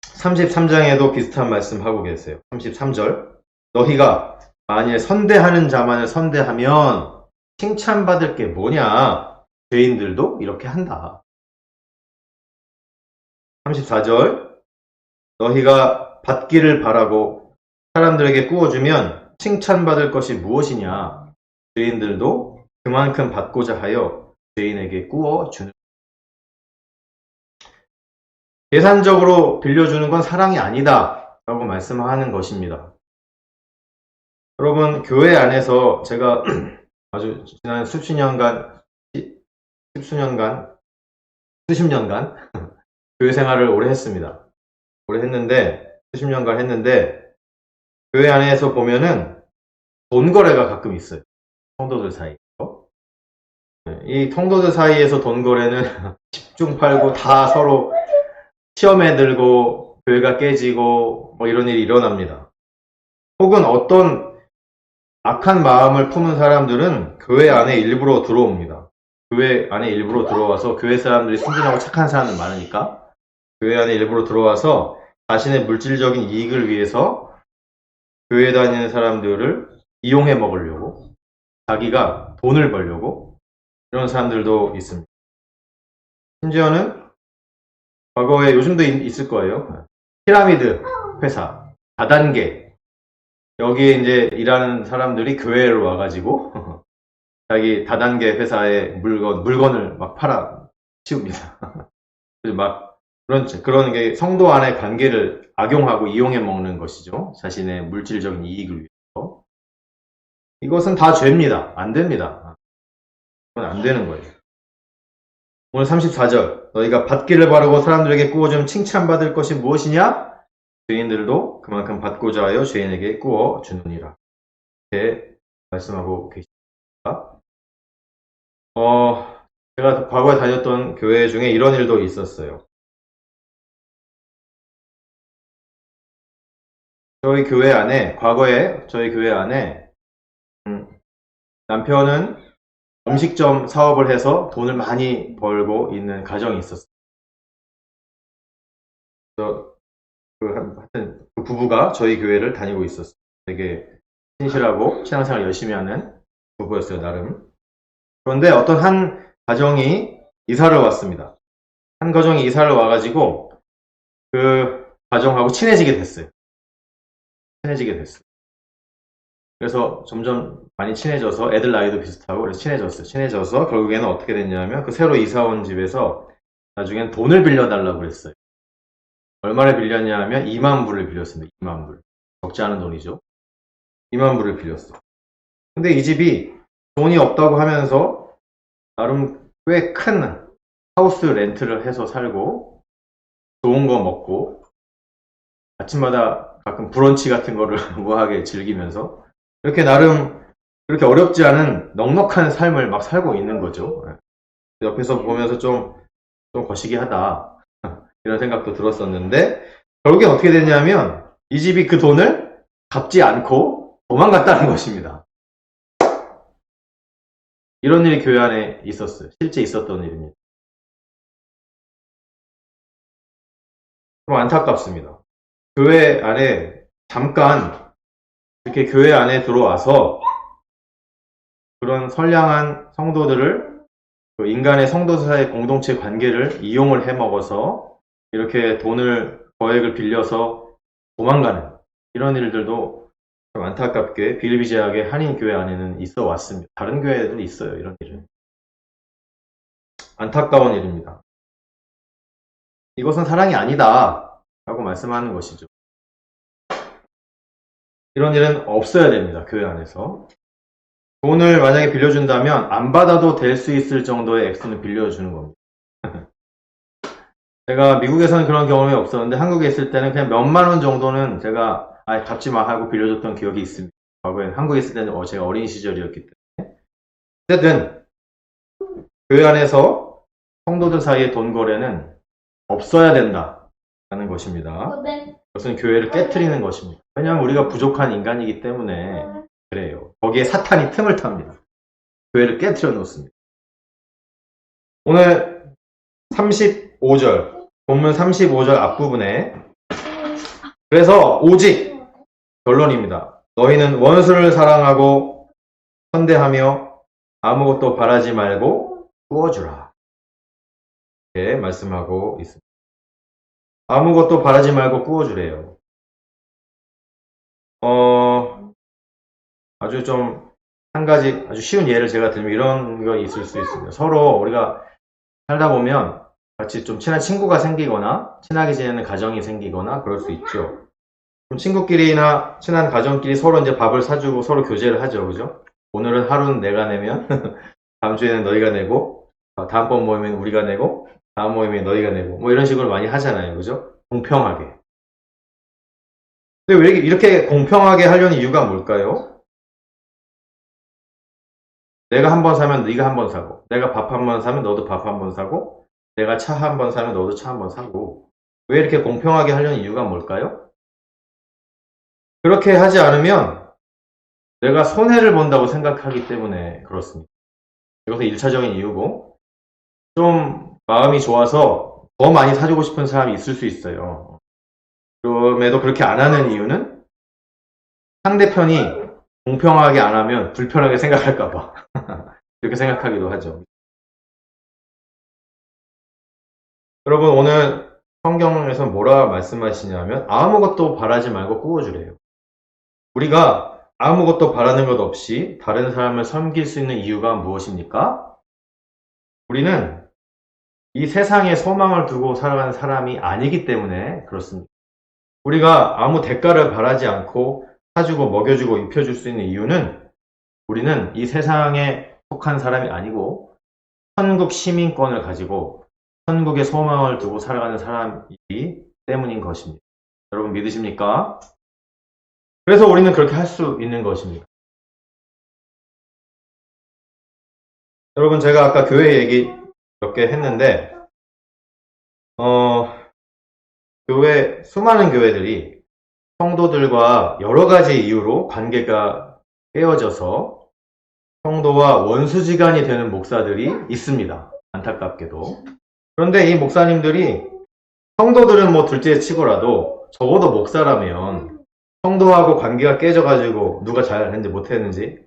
33장에도 비슷한 말씀하고 계세요. 33절. 너희가 만일 선대하는 자만을 선대하면 칭찬받을 게 뭐냐? 죄인들도 이렇게 한다. 34절. 너희가 받기를 바라고 사람들에게 꾸어주면 칭찬받을 것이 무엇이냐? 죄인들도 그만큼 받고자 하여 죄인에게 꾸어주는. 계산적으로 빌려주는 건 사랑이 아니다 라고 말씀하는 것입니다. 여러분, 교회 안에서 제가 아주 지난 수십 년간 교회 생활을 오래 했습니다. 수십 년간 했는데 교회 안에서 보면은 돈 거래가 가끔 있어요. 성도들 사이에서. 이 성도들 사이에서 돈 거래는 집중 팔고 다 서로 시험에 들고 교회가 깨지고 뭐 이런 일이 일어납니다. 혹은 어떤 악한 마음을 품은 사람들은 교회 안에 일부러 들어옵니다. 교회 안에 일부러 들어와서, 교회 사람들이 순진하고 착한 사람들 많으니까 교회 안에 일부러 들어와서 자신의 물질적인 이익을 위해서 교회 다니는 사람들을 이용해 먹으려고, 자기가 돈을 벌려고, 이런 사람들도 있습니다. 심지어는 과거에, 요즘도 있을 거예요. 피라미드 회사, 다단계. 여기에 이제 일하는 사람들이 교회로 와가지고 자기 다단계 회사의 물건을 막 팔아 치웁니다. 그래서 막 그런 게 성도 안의 관계를 악용하고 이용해 먹는 것이죠. 자신의 물질적인 이익을 위해서. 이것은 다 죄입니다. 안 됩니다. 그건 안 되는 거예요. 오늘 34절. 너희가 받기를 바라고 사람들에게 꾸어주면 칭찬받을 것이 무엇이냐? 죄인들도 그만큼 받고자 하여 죄인에게 꾸어 주느니라. 이렇게 말씀하고 계십니다. 제가 과거에 다녔던 교회 중에 이런 일도 있었어요. 과거에 저희 교회 안에 남편은 음식점 사업을 해서 돈을 많이 벌고 있는 가정이 있었어요. 하여튼 그 부부가 저희 교회를 다니고 있었어요. 되게 신실하고 신앙생활 열심히 하는 부부였어요, 나름. 그런데 어떤 한 가정이 이사를 왔습니다. 한 가정이 이사를 와가지고 그 가정하고 친해지게 됐어요. 그래서 점점 많이 친해져서, 애들 나이도 비슷하고 그래서 친해져서 결국에는 어떻게 됐냐면 그 새로 이사 온 집에서 나중엔 돈을 빌려달라고 그랬어요. 얼마를 빌렸냐 하면 2만 불을 빌렸습니다. 2만 불. 적지 않은 돈이죠. 2만 불을 빌렸어. 근데 이 집이 돈이 없다고 하면서 나름 꽤 큰 하우스 렌트를 해서 살고 좋은 거 먹고 아침마다 가끔 브런치 같은 거를 무하게 즐기면서 이렇게 나름 그렇게 어렵지 않은 넉넉한 삶을 막 살고 있는 거죠. 옆에서 보면서 좀 거시기하다 이런 생각도 들었었는데 결국에 어떻게 됐냐면 이 집이 그 돈을 갚지 않고 도망갔다는 것입니다. 이런 일이 교회 안에 있었어요. 실제 있었던 일입니다. 좀 안타깝습니다. 교회 안에 잠깐 이렇게 교회 안에 들어와서 그런 선량한 성도들을 그 인간의 성도들 사이의 공동체 관계를 이용을 해먹어서 이렇게 돈을 거액을 빌려서 도망가는 이런 일들도 좀 안타깝게 비일비재하게 한인교회 안에는 있어 왔습니다. 다른 교회에도 있어요. 이런 일은. 안타까운 일입니다. 이것은 사랑이 아니다 라고 말씀하는 것이죠. 이런 일은 없어야 됩니다. 교회 안에서. 돈을 만약에 빌려준다면 안 받아도 될 수 있을 정도의 액수는 빌려주는 겁니다. 제가 미국에서는 그런 경험이 없었는데 한국에 있을 때는 그냥 몇만 원 정도는 제가 갚지 마 하고 빌려줬던 기억이 있습니다. 과거에 한국에 있을 때는 제가 어린 시절이었기 때문에. 어쨌든 교회 안에서 성도들 사이의 돈 거래는 없어야 된다라는 것입니다. 그것은 교회를 깨트리는 것입니다. 왜냐하면 우리가 부족한 인간이기 때문에 그래요. 거기에 사탄이 틈을 탑니다. 교회를 깨트려 놓습니다. 오늘 35절, 본문 35절 앞부분에 그래서 오직 결론입니다. 너희는 원수를 사랑하고 선대하며 아무것도 바라지 말고 부어주라. 이렇게 말씀하고 있습니다. 아무것도 바라지 말고 부어주래요. 아주 좀 한 가지 아주 쉬운 예를 제가 들면 이런 거 있을 수 있습니다. 서로 우리가 살다 보면 같이 좀 친한 친구가 생기거나 친하게 지내는 가정이 생기거나 그럴 수 있죠. 그럼 친구끼리나 친한 가정끼리 서로 이제 밥을 사주고 서로 교제를 하죠. 그죠? 오늘은 하루는 내가 내면 다음 주에는 너희가 내고 다음번 모임은 우리가 내고 다음 모임에 너희가 내고 뭐 이런 식으로 많이 하잖아요. 그죠? 공평하게. 근데 왜 이렇게 공평하게 하려는 이유가 뭘까요? 내가 한 번 사면 네가 한 번 사고 내가 밥 한 번 사면 너도 밥 한 번 사고 내가 차 한 번 사면 너도 차 한 번 사고 왜 이렇게 공평하게 하려는 이유가 뭘까요? 그렇게 하지 않으면 내가 손해를 본다고 생각하기 때문에 그렇습니다. 이것은 1차적인 이유고 좀 마음이 좋아서 더 많이 사주고 싶은 사람이 있을 수 있어요. 그럼에도 그렇게 안 하는 이유는 상대편이 공평하게 안 하면 불편하게 생각할까봐 이렇게 생각하기도 하죠. 여러분 오늘 성경에서 뭐라 말씀하시냐면 아무것도 바라지 말고 꾸어주래요. 우리가 아무것도 바라는 것 없이 다른 사람을 섬길 수 있는 이유가 무엇입니까? 우리는 이 세상에 소망을 두고 살아가는 사람이 아니기 때문에 그렇습니다. 우리가 아무 대가를 바라지 않고 사주고 먹여주고 입혀줄 수 있는 이유는 우리는 이 세상에 속한 사람이 아니고 천국 시민권을 가지고 천국의 소망을 두고 살아가는 사람이기 때문인 것입니다. 여러분 믿으십니까? 그래서 우리는 그렇게 할 수 있는 것입니다. 여러분 제가 아까 교회 얘기 몇 개 했는데 교회 수많은 교회들이 성도들과 여러 가지 이유로 관계가 깨어져서 성도와 원수지간이 되는 목사들이 있습니다. 안타깝게도. 그런데 이 목사님들이 성도들은 뭐 둘째 치고라도 적어도 목사라면 성도하고 관계가 깨져가지고 누가 잘했는지 못했는지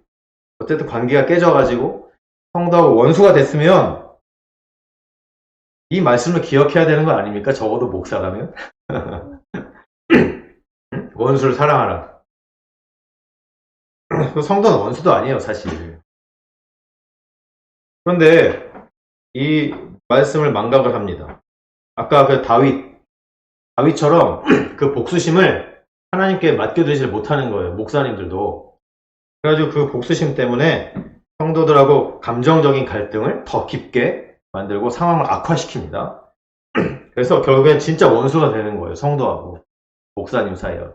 어쨌든 관계가 깨져가지고 성도하고 원수가 됐으면 이 말씀을 기억해야 되는 거 아닙니까? 적어도 목사라면 원수를 사랑하라. 성도는 원수도 아니에요 사실. 그런데 이 말씀을 망각을 합니다. 아까 그 다윗처럼 그 복수심을 하나님께 맡겨드리지 못하는 거예요. 목사님들도. 그래가지고 그 복수심 때문에 성도들하고 감정적인 갈등을 더 깊게 만들고 상황을 악화시킵니다. 그래서 결국엔 진짜 원수가 되는 거예요. 성도하고 목사님 사이가.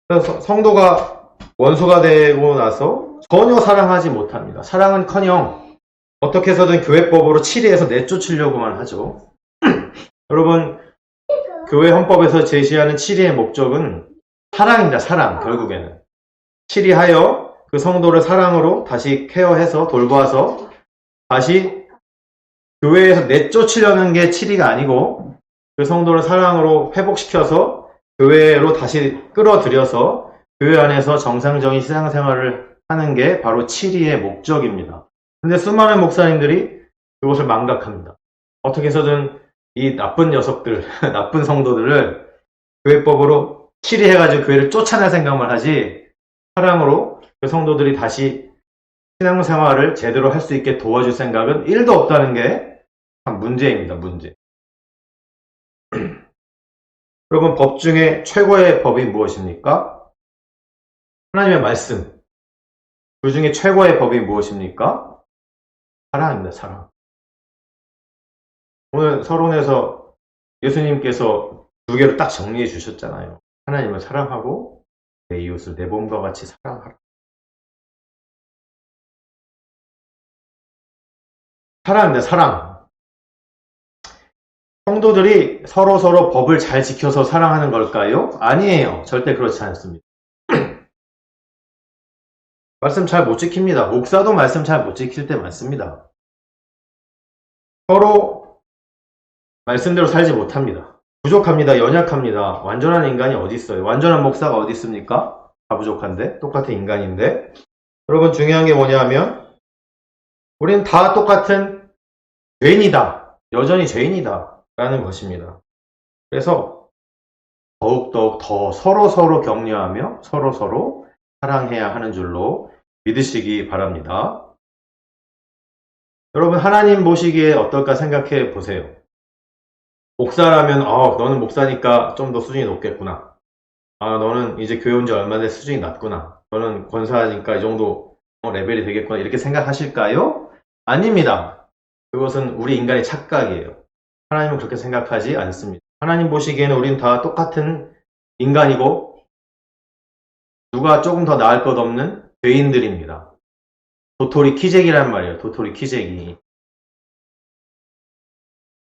그래서 성도가 원수가 되고 나서 전혀 사랑하지 못합니다. 사랑은커녕 어떻게 해서든 교회법으로 치리해서 내쫓으려고만 하죠. 여러분, 교회 헌법에서 제시하는 치리의 목적은 사랑입니다. 사랑, 결국에는. 치리하여 그 성도를 사랑으로 다시 케어해서 돌봐서 다시 교회에서 내쫓으려는 게 치리가 아니고 그 성도를 사랑으로 회복시켜서 교회로 다시 끌어들여서 교회 안에서 정상적인 신앙생활을 하는 게 바로 치리의 목적입니다. 근데 수많은 목사님들이 그것을 망각합니다. 어떻게 해서든 이 나쁜 녀석들, 나쁜 성도들을 교회법으로 치리해가지고 교회를 쫓아낼 생각만 하지 사랑으로 그 성도들이 다시 신앙생활을 제대로 할 수 있게 도와줄 생각은 1도 없다는 게 참 문제입니다. 문제. 여러분, 법 중에 최고의 법이 무엇입니까? 하나님의 말씀. 그 중에 최고의 법이 무엇입니까? 사랑입니다. 사랑. 오늘 서론에서 예수님께서 두 개로 딱 정리해 주셨잖아요. 하나님을 사랑하고 내 이웃을 내 몸과 같이 사랑하라. 사랑입니다. 사랑. 성도들이 서로 법을 잘 지켜서 사랑하는 걸까요? 아니에요. 절대 그렇지 않습니다. 말씀 잘 못 지킵니다. 목사도 말씀 잘 못 지킬 때 많습니다. 서로 말씀대로 살지 못합니다. 부족합니다. 연약합니다. 완전한 인간이 어디 있어요? 완전한 목사가 어디 있습니까? 다 부족한데? 똑같은 인간인데? 여러분, 중요한 게 뭐냐 하면 우리는 다 똑같은 죄인이다. 여전히 죄인이다. 라는 것입니다. 그래서 더욱더욱 더 서로 격려하며 서로 사랑해야 하는 줄로 믿으시기 바랍니다. 여러분, 하나님 보시기에 어떨까 생각해 보세요. 목사라면 너는 목사니까 좀 더 수준이 높겠구나. 너는 이제 교회 온 지 얼마 된 수준이 낮구나. 너는 권사니까 이 정도 레벨이 되겠구나. 이렇게 생각하실까요? 아닙니다. 그것은 우리 인간의 착각이에요. 하나님은 그렇게 생각하지 않습니다. 하나님 보시기에는 우린 다 똑같은 인간이고 누가 조금 더 나을 것 없는 죄인들입니다. 도토리 키재기란 말이에요. 도토리 키재기.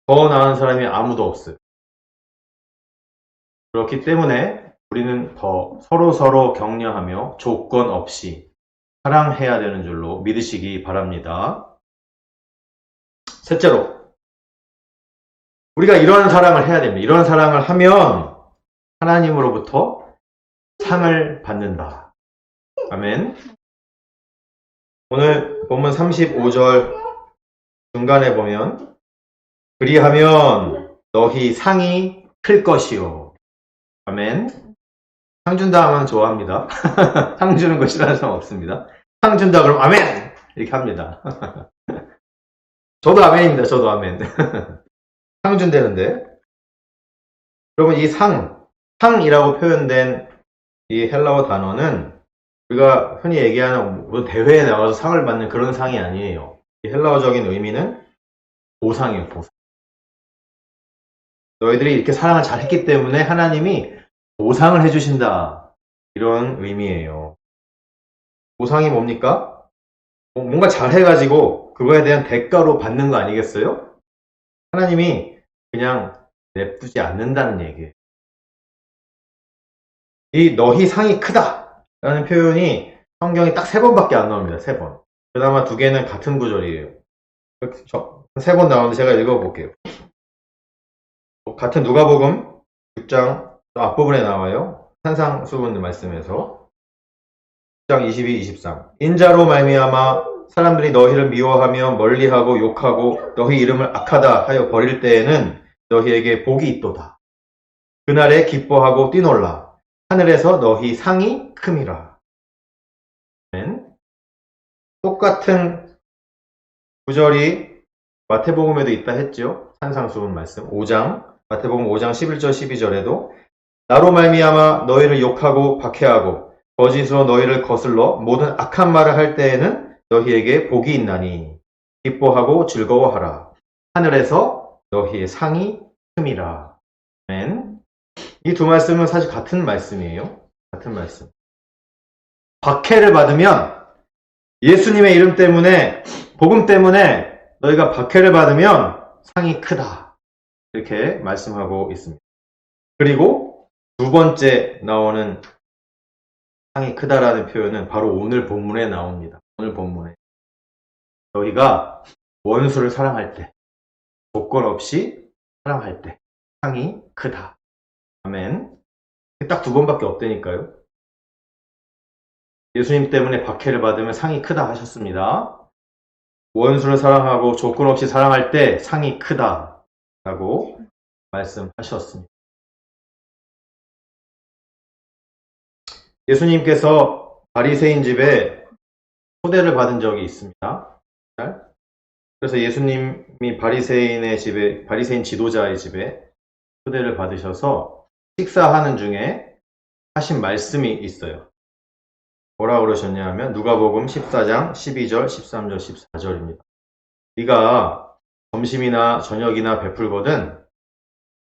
더 나은 사람이 아무도 없어요. 그렇기 때문에 우리는 더 서로 격려하며 조건 없이 사랑해야 되는 줄로 믿으시기 바랍니다. 셋째로, 우리가 이런 사랑을 해야 됩니다. 이런 사랑을 하면 하나님으로부터 상을 받는다. 아멘. 오늘 본문 35절 중간에 보면 그리하면 너희 상이 클 것이요. 아멘. 상 준다 하면 좋아합니다. 상 주는 거 싫어하는 사람 없습니다. 상 준다 그러면 아멘! 이렇게 합니다. 저도 아멘입니다. 저도 아멘. 상 준다는데. 여러분, 이 상이라고 표현된 이 헬라어 단어는 우리가 흔히 얘기하는 뭐 대회에 나가서 상을 받는 그런 상이 아니에요. 이 헬라어적인 의미는 보상이에요. 보상. 너희들이 이렇게 사랑을 잘했기 때문에 하나님이 보상을 해주신다. 이런 의미예요. 보상이 뭡니까? 뭔가 잘해가지고 그거에 대한 대가로 받는 거 아니겠어요? 하나님이 그냥 냅두지 않는다는 얘기예요. 이 너희 상이 크다 라는 표현이 성경이 딱 3번밖에 안 나옵니다. 3번. 그나마 2개는 같은 구절이에요. 3번 나오는데 제가 읽어볼게요. 같은 누가복음 6장 앞부분에 나와요. 산상수훈 말씀에서 6장 22, 23 인자로 말미암아 사람들이 너희를 미워하며 멀리하고 욕하고 너희 이름을 악하다 하여 버릴 때에는 너희에게 복이 있도다. 그날에 기뻐하고 뛰놀라. 하늘에서 너희 상이 큼이라. 똑같은 구절이 마태복음에도 있다 했죠. 산상수훈 말씀 5장 마태복음 5장 11절 12절에도 나로 말미암아 너희를 욕하고 박해하고 거짓으로 너희를 거슬러 모든 악한 말을 할 때에는 너희에게 복이 있나니 기뻐하고 즐거워하라. 하늘에서 너희의 상이 큼이라. 아멘. 이 두 말씀은 사실 같은 말씀이에요. 같은 말씀. 박해를 받으면 예수님의 이름 때문에 복음 때문에 너희가 박해를 받으면 상이 크다. 이렇게 말씀하고 있습니다. 그리고 두 번째 나오는 상이 크다라는 표현은 바로 오늘 본문에 나옵니다. 오늘 본문에. 너희가 원수를 사랑할 때, 조건 없이 사랑할 때 상이 크다. 아멘. 딱 두 번밖에 없다니까요. 예수님 때문에 박해를 받으면 상이 크다 하셨습니다. 원수를 사랑하고 조건 없이 사랑할 때 상이 크다 라고 말씀하셨습니다. 예수님께서 바리새인 집에 초대를 받은 적이 있습니다. 그래서 예수님이 바리새인 지도자의 집에 초대를 받으셔서 식사하는 중에 하신 말씀이 있어요. 뭐라 그러셨냐 하면 누가복음 14장 12절, 13절, 14절입니다. 네가 점심이나 저녁이나 베풀거든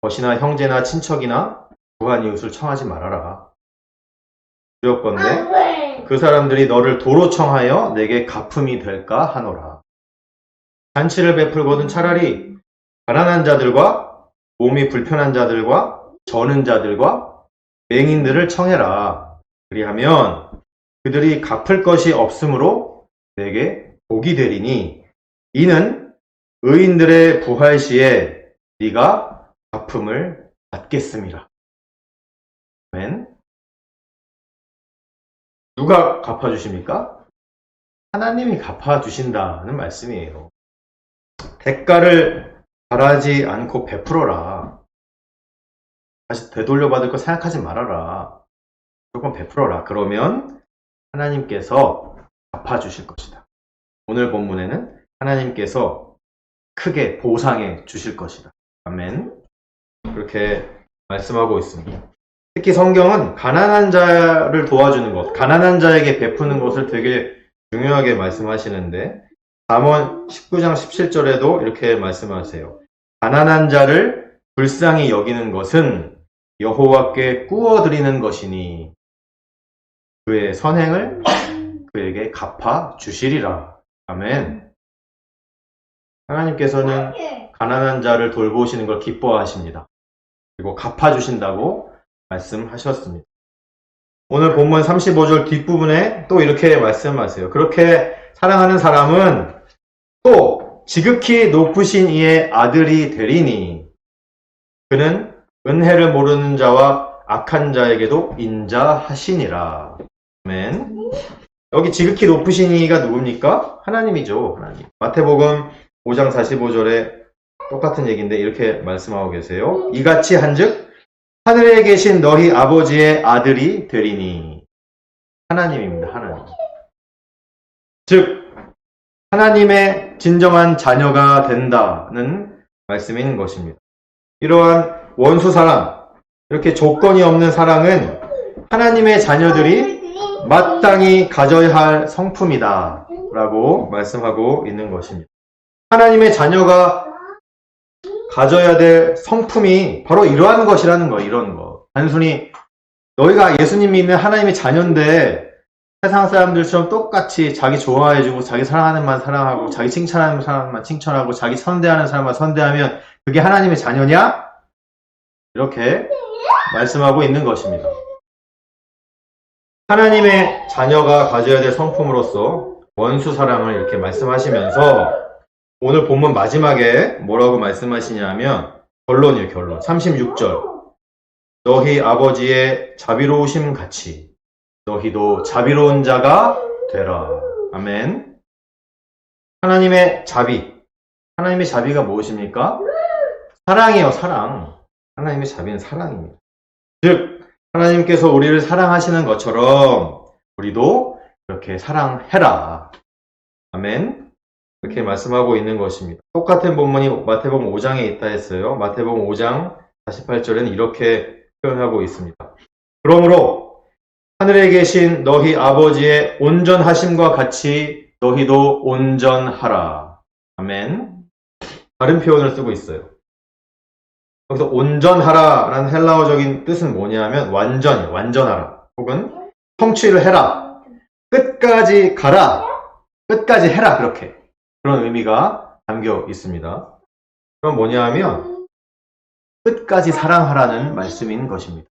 벗이나 형제나 친척이나 부한 이웃을 청하지 말아라. 두렵건대 그 사람들이 너를 도로 청하여 내게 갚음이 될까 하노라. 잔치를 베풀거든 차라리 가난한 자들과 몸이 불편한 자들과 저는 자들과 맹인들을 청해라. 그리하면 그들이 갚을 것이 없으므로 내게 복이 되리니 이는 의인들의 부활 시에 네가 갚음을 받겠음이라. 아멘. 누가 갚아주십니까? 하나님이 갚아주신다는 말씀이에요. 대가를 바라지 않고 베풀어라. 다시 되돌려받을 거 생각하지 말아라. 조금 베풀어라. 그러면 하나님께서 갚아주실 것이다. 오늘 본문에는 하나님께서 크게 보상해 주실 것이다. 아멘. 그렇게 말씀하고 있습니다. 특히 성경은 가난한 자를 도와주는 것, 가난한 자에게 베푸는 것을 되게 중요하게 말씀하시는데 잠언 19장 17절에도 이렇게 말씀하세요. 가난한 자를 불쌍히 여기는 것은 여호와께 꾸어드리는 것이니 그의 선행을 그에게 갚아 주시리라. 아멘. 하나님께서는 가난한 자를 돌보시는 걸 기뻐하십니다. 그리고 갚아주신다고 말씀하셨습니다. 오늘 본문 35절 뒷부분에 또 이렇게 말씀하세요. 그렇게 사랑하는 사람은 또 지극히 높으신 이의 아들이 되리니 그는 은혜를 모르는 자와 악한 자에게도 인자하시니라. 아멘. 여기 지극히 높으신 이가 누굽니까? 하나님이죠. 하나님. 마태복음 5장 45절에 똑같은 얘기인데 이렇게 말씀하고 계세요. 이같이 한즉 하늘에 계신 너희 아버지의 아들이 되리니. 하나님입니다. 하나님. 즉 하나님의 진정한 자녀가 된다는 말씀인 것입니다. 이러한 원수 사랑, 이렇게 조건이 없는 사랑은 하나님의 자녀들이 마땅히 가져야 할 성품이다 라고 말씀하고 있는 것입니다. 하나님의 자녀가 가져야 될 성품이 바로 이러한 것이라는 거, 이런 거. 단순히 너희가 예수님 믿는 하나님의 자녀인데 세상 사람들처럼 똑같이 자기 좋아해주고 자기 사랑하는 만 사랑하고 자기 칭찬하는 사람만 칭찬하고 자기 선대하는 사람만 선대하면 그게 하나님의 자녀냐? 이렇게 말씀하고 있는 것입니다. 하나님의 자녀가 가져야 될 성품으로서 원수 사랑을 이렇게 말씀하시면서 오늘 본문 마지막에 뭐라고 말씀하시냐면 결론이에요. 결론. 36절. 너희 아버지의 자비로우심 같이 너희도 자비로운 자가 되라. 아멘. 하나님의 자비. 하나님의 자비가 무엇입니까? 사랑이에요. 사랑. 하나님의 자비는 사랑입니다. 즉 하나님께서 우리를 사랑하시는 것처럼 우리도 이렇게 사랑해라. 아멘. 이렇게 말씀하고 있는 것입니다. 똑같은 본문이 마태복음 5장에 있다 했어요. 마태복음 5장 48절에는 이렇게 표현하고 있습니다. 그러므로 하늘에 계신 너희 아버지의 온전하심과 같이 너희도 온전하라. 아멘. 다른 표현을 쓰고 있어요. 여기서 온전하라라는 헬라어적인 뜻은 뭐냐면 완전하라. 혹은 성취를 해라. 끝까지 가라. 끝까지 해라. 그렇게. 그런 의미가 담겨 있습니다. 그럼 뭐냐면 끝까지 사랑하라는 말씀인 것입니다.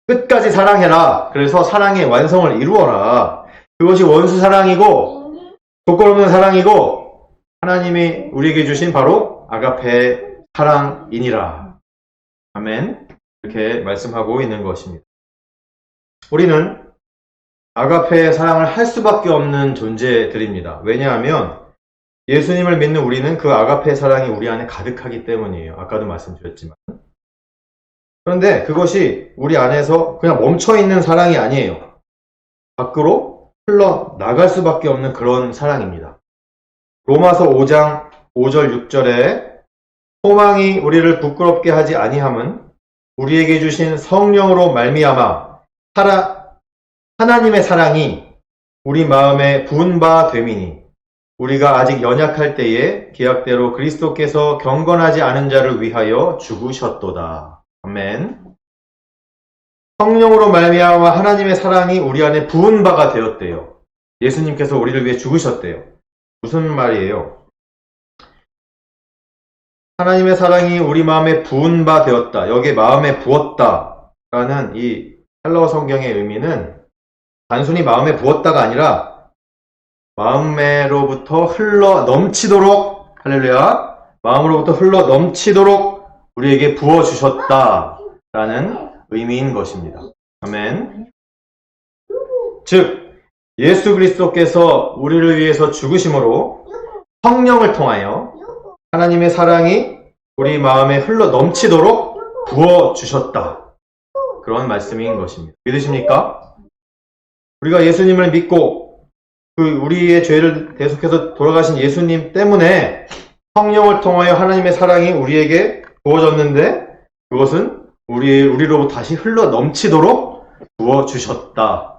끝까지 사랑해라. 그래서 사랑의 완성을 이루어라. 그것이 원수 사랑이고 조건 없는 사랑이고 하나님이 우리에게 주신 바로 아가페 사랑이니라. 아멘. 이렇게 말씀하고 있는 것입니다. 우리는 아가페의 사랑을 할 수밖에 없는 존재들입니다. 왜냐하면 예수님을 믿는 우리는 그 아가페의 사랑이 우리 안에 가득하기 때문이에요. 아까도 말씀드렸지만. 그런데 그것이 우리 안에서 그냥 멈춰있는 사랑이 아니에요. 밖으로 흘러나갈 수밖에 없는 그런 사랑입니다. 로마서 5장 5절 6절에 소망이 우리를 부끄럽게 하지 아니함은 우리에게 주신 성령으로 말미암아 하나님의 사랑이 우리 마음에 부은 바 됨이니 우리가 아직 연약할 때에 계약대로 그리스도께서 경건하지 않은 자를 위하여 죽으셨도다. 아멘. 성령으로 말미암아 하나님의 사랑이 우리 안에 부은 바가 되었대요. 예수님께서 우리를 위해 죽으셨대요. 무슨 말이에요? 하나님의 사랑이 우리 마음에 부은 바 되었다. 여기에 마음에 부었다 라는 이 헬라어 성경의 의미는 단순히 마음에 부었다가 아니라 마음으로부터 흘러 넘치도록, 할렐루야, 마음으로부터 흘러 넘치도록 우리에게 부어주셨다 라는 의미인 것입니다. 아멘. 즉 예수 그리스도께서 우리를 위해서 죽으심으로 성령을 통하여 하나님의 사랑이 우리 마음에 흘러 넘치도록 부어주셨다. 그런 말씀인 것입니다. 믿으십니까? 우리가 예수님을 믿고 우리의 죄를 대속해서 돌아가신 예수님 때문에 성령을 통하여 하나님의 사랑이 우리에게 부어졌는데 그것은 우리로부터 다시 흘러 넘치도록 부어주셨다라는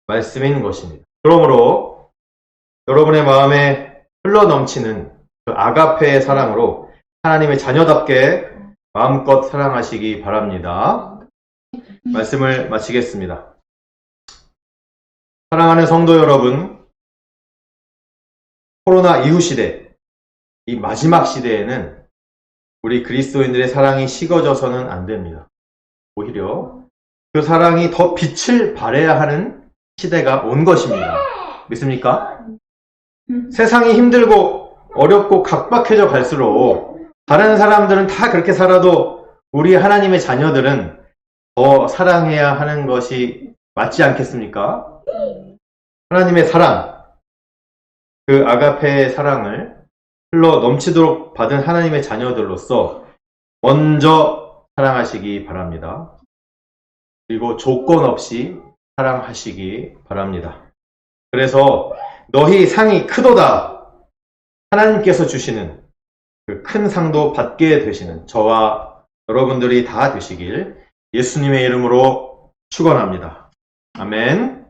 말씀인 것입니다. 그러므로 여러분의 마음에 흘러 넘치는 그 아가페의 사랑으로 하나님의 자녀답게 마음껏 사랑하시기 바랍니다. 말씀을 마치겠습니다. 사랑하는 성도 여러분, 코로나 이후 시대, 이 마지막 시대에는 우리 그리스도인들의 사랑이 식어져서는 안 됩니다. 오히려 그 사랑이 더 빛을 발해야 하는 시대가 온 것입니다. 믿습니까? 세상이 힘들고 어렵고 각박해져 갈수록 다른 사람들은 다 그렇게 살아도 우리 하나님의 자녀들은 더 사랑해야 하는 것이 맞지 않겠습니까? 하나님의 사랑, 그 아가페의 사랑을 흘러 넘치도록 받은 하나님의 자녀들로서 먼저 사랑하시기 바랍니다. 그리고 조건 없이 사랑하시기 바랍니다. 그래서 너희 상이 크도다. 하나님께서 주시는 그 큰 상도 받게 되시는 저와 여러분들이 다 되시길 예수님의 이름으로 축원합니다. 아멘.